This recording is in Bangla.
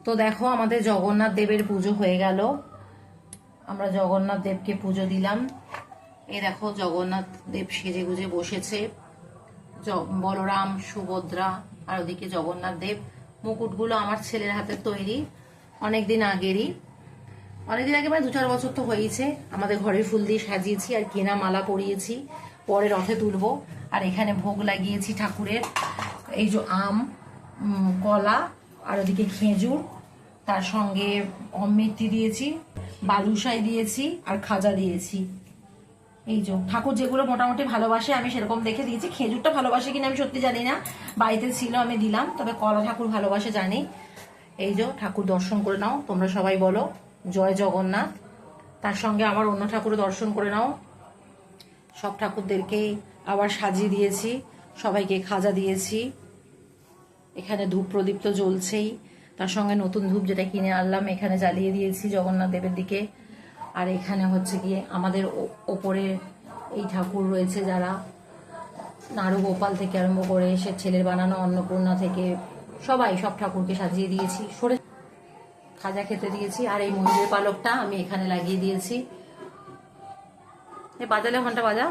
তো দেখো আমাদের জগন্নাথ দেবের পুজো হয়ে গেল। আমরা জগন্নাথ দেবকে পুজো দিলাম। এই দেখো জগন্নাথ দেব সেজে গুজে বসেছে, বলরাম, সুভদ্রা, আর ওদিকে জগন্নাথ দেব। মুকুটগুলো আমার ছেলের হাতের তৈরি, অনেকদিন আগেরই, অনেকদিন আগে, মানে 2-4 বছর তো হয়েছে। আমাদের ঘরের ফুল দিয়ে সাজিয়েছি আর কেনা মালা পরিয়েছি, পরে রথে তুলবো। আর এখানে ভোগ লাগিয়েছি ঠাকুরের, এই যে আম, কলা, আর ওদিকে খেজুর, তার সঙ্গে অমৃতি দিয়েছি, বালুশাই দিয়েছি, আর খাজা দিয়েছি। এই যে ঠাকুর যেগুলো মোটামুটি ভালোবাসে আমি সেরকম দেখে দিয়েছি। খেজুরটা ভালোবাসে কিনা আমি সত্যি জানি না, বাড়িতে ছিল আমি দিলাম, তবে কলা ঠাকুর ভালোবাসে জানি। এই যে ঠাকুর দর্শন করে নাও, তোমরা সবাই বলো জয় জগন্নাথ। তার সঙ্গে আমার অন্য ঠাকুরও দর্শন করে নাও। সব ঠাকুরদেরকে আবার সাজিয়ে দিয়েছি, সবাইকে খাজা দিয়েছি। এখানে ধূপ প্রদীপ তো জ্বলছেই, তার সঙ্গে নতুন ধূপ যেটা কিনে আনলাম এখানে জ্বালিয়ে দিয়েছি জগন্নাথ দেবের দিকে। আর এখানে হচ্ছে গিয়ে আমাদের ওপরে এই ঠাকুর রয়েছে যারা, নাড়ু গোপাল থেকে আরম্ভ করে সে ছেলের বানানো অন্নপূর্ণা থেকে সবাই, সব ঠাকুরকে সাজিয়ে দিয়েছি, সরে খাজা খেতে দিয়েছি। আর এই মন্দিরের পালকটা আমি এখানে লাগিয়ে দিয়েছি। বাজালে ঘন্টা বাজা।